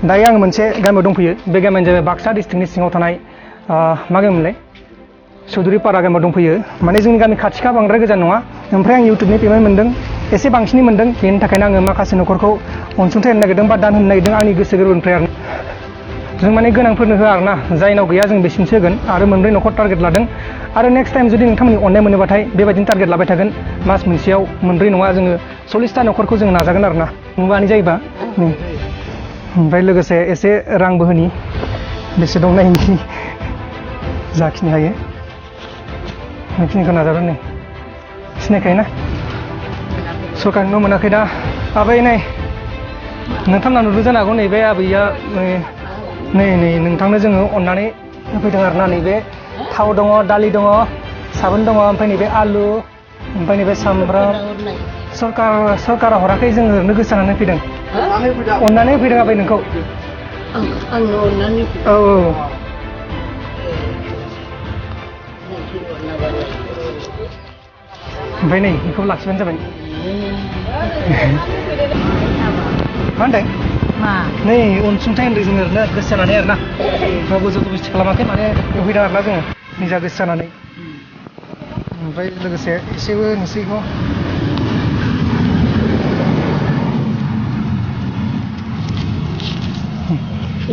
दायो आं मोनसे गामियाव दंफैयो बे गामियानो जाबाय बाक्सा डिस्ट्रिक्टनि सिङाव थानाय मा गामिमोनलाय चौधुरीपारा गामियाव दंफैयो माने जोंनि गामि खाथिखा बांद्राय गोजान नङा ओमफ्राय आं इउटुबनि पेमेन्ट मोनदों एसे बांसिनै मोनदों बेनि थाखायनो आङो माखासे न'खरखौ अनसुंथाइ होनो नागिरदों बा दान होनो नागिरदों आंनि गोसो गोरबोनिफ्राय आरो जों माने गोनांफोरनो होआ आरोना जायनाव गैया जों बिसिनिसो होगोन आरो मोनब्रै न'खर टारगेट लादों आरो नेक्स्ट टाइम जुदि नोंथांमोननि अननाय मोनोबाथाय बेबायदिनो टारगेट लाबाय थागोन मास मोनसेयाव मोनब्रै नङा जोङो 40टा न'खरखौ जों नाजागोन आरोना नुबानो जायोबा ओमफ्राय लोगोसे एसे रांबो होनि बेसे दं नायनि जाखिनि हायो बेखिनिखौ नाजागोन नै सिनायखायो ना सरकारनि न' मोनाखै दा आबै नै नोंथांमोना नुदों जानो हागौ नैबे आबैया नै नोंथांनो जोङो अननानै होफैदों आरोना नैबे थाव दङ दालि दङ साबोन दङ ओमफ्राय नैबे आलु ओमफ्राय नैबे सामब्राम सरकारा हराखै जों ओरैनो गोसो जानानै फैदों अननानै फैदों आबै नोंखौ औ ओमफ्राय नै बेखौ लाखिबानो जाबाय मा होनदों नै अनसुंथाइ होनदों जोङो ओरैनो गोसो जानानै आरोना रावबो जबरदस्ति खालामाखै माने होफैदों आरोना जोङो निजा गोसो जानानै ओमफ्राय लोगोसे एसेबो नुसैखौ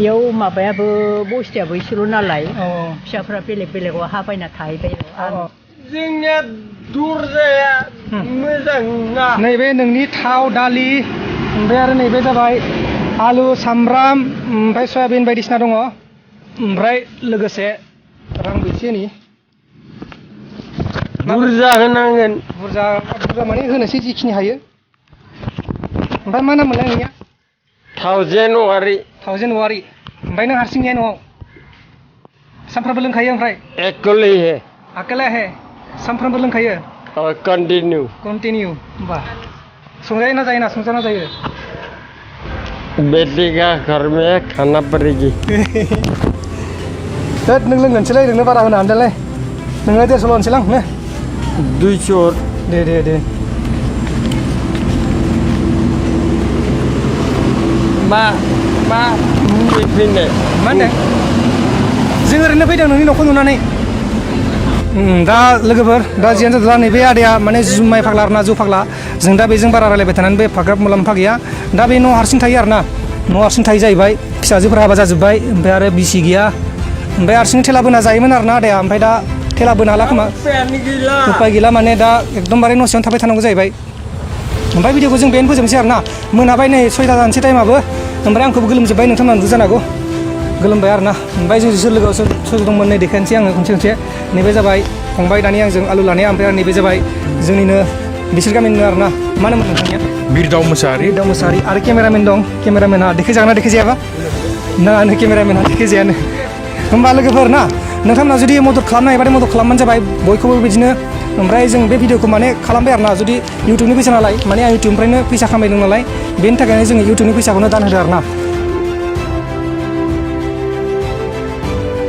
इयाव माबायाबो बस्तियाबो इसेल' नालाय फिसाफ्रा बेलेग बेलेगाव हा बायना थाहैबाय जोंनिया दरजाया मोजां नङा नैबे नोंनि थाव दालि ओमफ्राय आरो नैबे जाबाय आलु सामब्राम ओमफ्राय सयाबिन बायदिसिना दङ ओमफ्राय लोगोसे रांबो एसे नि बुरजा होनांगोन बुरजा माने होनोसै जिखिनि हायो ओमफ्राय मा नाम मोनलाय नोंनिया थावजेनवारि ओमफ्राय नों हारसिं गैया न'आव सानफ्रामबो लोंखायो ओमफ्राय आकेला हे सानफ्रामबो लोंखायो कन्टिनिउ होमबा संजायो बेटी का घर में खाना पड़ेगी नों लोंगोनसैलाय नोंनो बारा होनो हानदोंलाय नोङो 150 होनसैलां ने 200 दे मा फैनाय मा होनदों जों ओरैनो फैदों नोंनि न'खौ नुनानै दा लोगोफोर दा जियानो जादों नैबे आदाया माने जुमाय फाग्ला आरोना जौ फाग्ला जों दा बेजों बारा रायलायबाय थानानै बे एफाग्राब मुलाम्फा गैया दा बे न' हारसिं थायो आरोना न' हारसिं थायो जाहैबाय फिसाजोफोरा हाबा जाजोब्बाय ओमफ्राय आरो बिसि गैया ओमफ्राय हारसिं थेला बोना जायोमोन आरोना आदाया ओमफ्राय दा थेला बोनो हाला खोमा उपाय गैला माने दा एकदमबारे न' सिङावनो थाबाय थानांगौ जाहैबाय ओमफ्राय भिडिअखौ जों बेनो फोजोबनोसै आरोना मोनाबाय नै 6टा जानोसै टाइमाबो ओमफ्राय आंखौबो गोलोमजोब्बाय नोंथांमोना नुदों जानो हागौ गोलोमबाय आरोना ओमफ्य जों सोर लोगोआव सोर दंमोन नै देखायनोसै आङो खनसे नैबे जाबाय फंबाय दानि आंजों आलु लानाया ओमफ्राय नैबे जाबाय जोंनिनो बिसोर गामिनिनो आरोना मा होनोमोन नोंथांनिया बिरदाव मोसाहारि आरो केमेरामेन दं केमेरामेना देखायजागोन ना देखायजायाबा नाङानो केमेरामेना देखायजायानो होमबा लोगोफोर ना नोंथांमोना जुदि मदद खालामनो हायोबाथाय मदद खालामबानो जाबाय बयखौबो बिदिनो ओमफ्राय जों बे भिडिअखौ माने खालामबाय आरोना जुदि इउटुबनि फैसा नालाय माने आं इउटुबनिफ्रायनो फैसा खामायदों नालाय बेनि थाखायनो जोङो इउटुबनि फैसाखौनो दान होदो आरोना